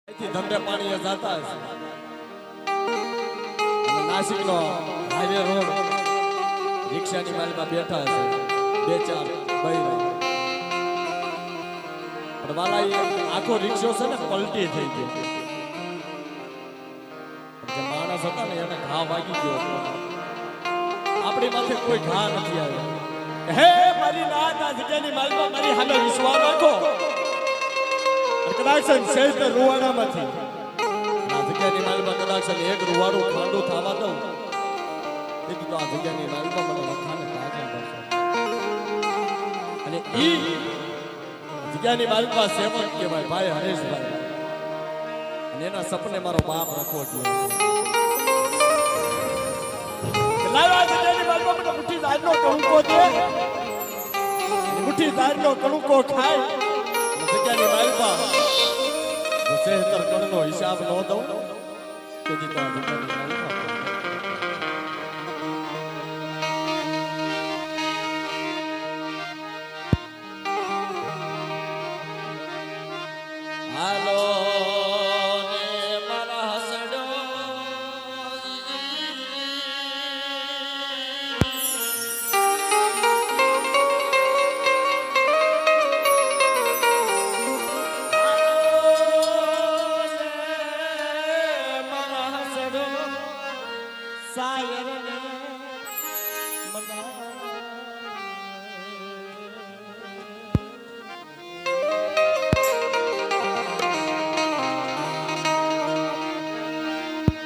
ધંધે પાણીએ જતા હશે નાસિક નો હાઈવે રોડ રિક્ષાની માલમાં બેઠા હશે બે ચાર બૈરા પણ વાલા આખો રિક્ષો છે ને પલટી થઈ ગયો જે માણસ હતા ને એને ઘા વાગી ગયો આપણી માથે કોઈ ઘા નથી આવ્યો હે મારી નાથ આ જગ્યાની માલમાં મારી સામે વિશ્વાસ રાખો કદાચ શહેર રૂવાડામાંથી આ જગ્યાની માલમાં કદાચ એક રૂવાડું ખાંડું થવા દઉં એ તો આ જગ્યાની માલમાં મને લખાને તાજા કરશે અને ઈ જગ્યાની માલમાં સેવક કહેવાય ભાઈ હરેશભાઈ અને એના સપને મારો બાપ રાખવો જોઈએ લાવા જગ્યાની માલમાં મને મુઠ્ઠી દાળનો કણુકો દે મુઠ્ઠી દાળનો કણુકો ખાય જગ્યાની માલમાં શહેર કણનો હિસાબ ન દઉં તેથી તો જગ્યાની માલમાં હાલો ને મારા હસડો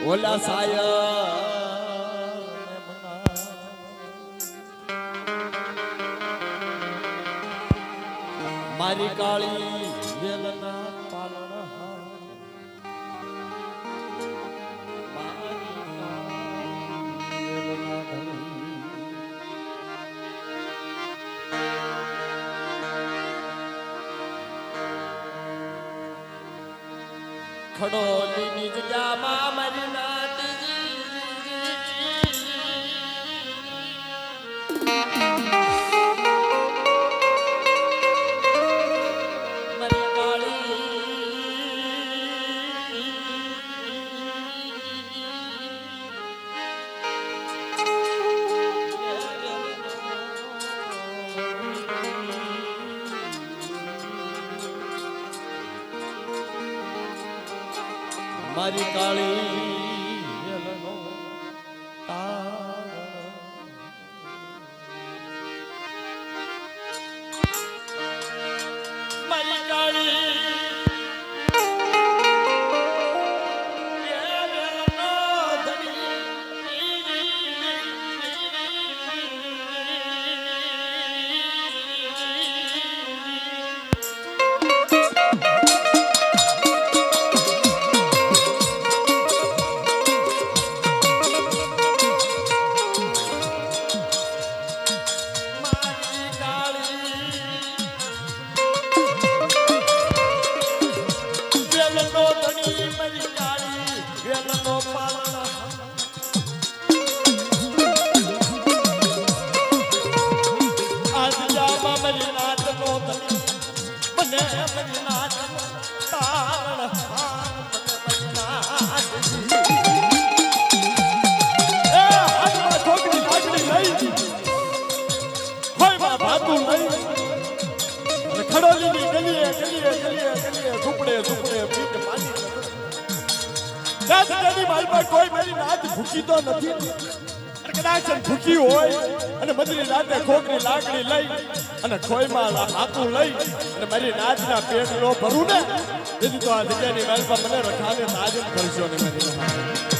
ઓલા સાયા મારી કાળી વેલના પાલણ ખડોલીની જગ્યામાં મારી નાતજી મારી કાળી મારી કાળી મારી કાળી ખડોલીની ગલીએ ગલીએ ગલીએ ગલીએ ઝૂંપડે ઝૂંપડે પીટ પાણી નાથની માલમાં કોઈ મારી નાથ ભૂખી તો નથી કદાચ ભૂખી હોય અને મધરી રાતે ખોકરી લાકડી લઈ અને ખોઈમાં હાથું લઈ અને મારી નાથના પેટ નો ભરું ને તેથી તો આ જગ્યાની માલમાં મને રખાને તાજ કરશો ને મારી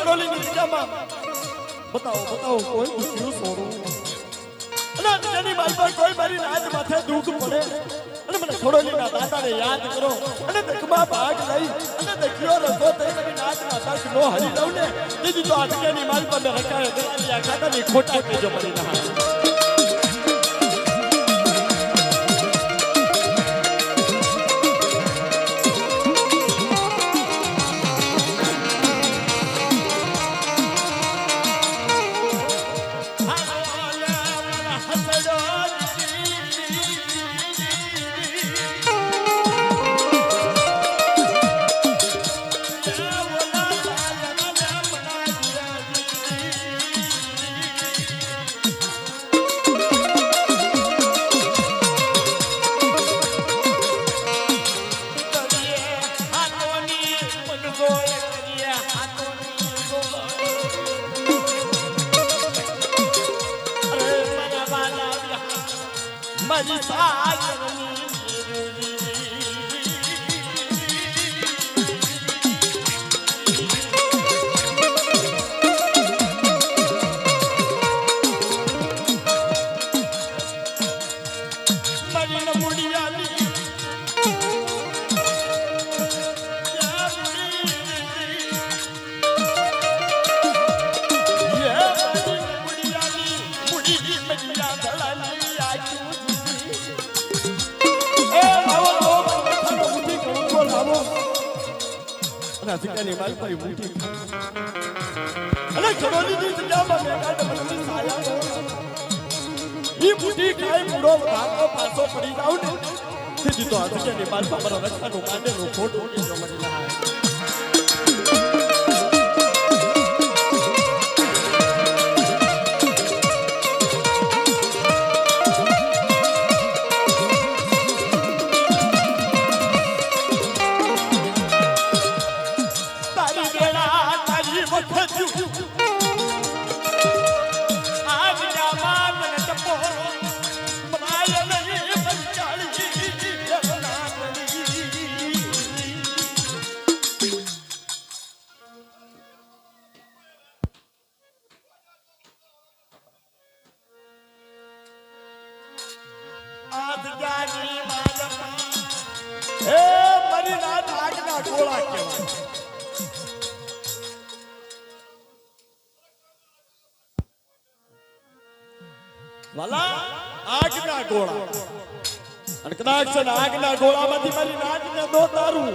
ખડોલીની જગ્યામાં બતાવો કોઈ પૂછ્યું સોરું અને જેની માલપા કોઈ મારી નાજ માથે દુઃખ પડે અને મને ખડોલીના દાદાને યાદ કરો અને દુઃખમાં ભાગ લઈ અને દખ્યો રસો તે મારી નાજના દર્શ નો હરી દઉં ને દીદી તો આ જગ્યાની માલપા મેં રખાય દલાલિયા ખાતાની ખોટા કેજો મળી ના મારી સાગરની મારી નમુડિયાની જગ્યાની માલપાઈ મૂઠી અને ખડોલીની જગ્યામાં મેઘાડ મનની સાયા ઈ મૂઠી ખાઈ પૂરો ભાગો પાછો પડી જાવ ને તેથી તો આ જગ્યાની માલપા મારો રક્ષાનું માંડેલું ખોટું કે જો મળી ના મારી નાથ આગના ગોળા કહેવાય વાલા આગના ગોળા અને કદાચ આગના ગોળામાંથી મારી નાથને દો તારું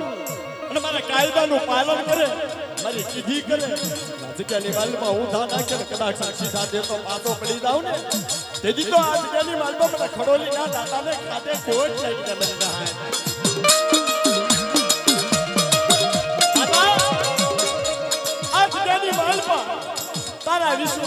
અને મારા કાયદાનું પાલન કરે મારી કીધી કરે જગ્યાની વાલમાં હું ધા નાખે ને કદાચ સીધા દેતો પાછો પડી જાઉં ને તેથી તો આ જગ્યાની વાલમાં મને ખડોલી ના દાદાને ખાતે કોટ લાગીને મને ના આ જગ્યાની વાલમાં તારા વિશ્વ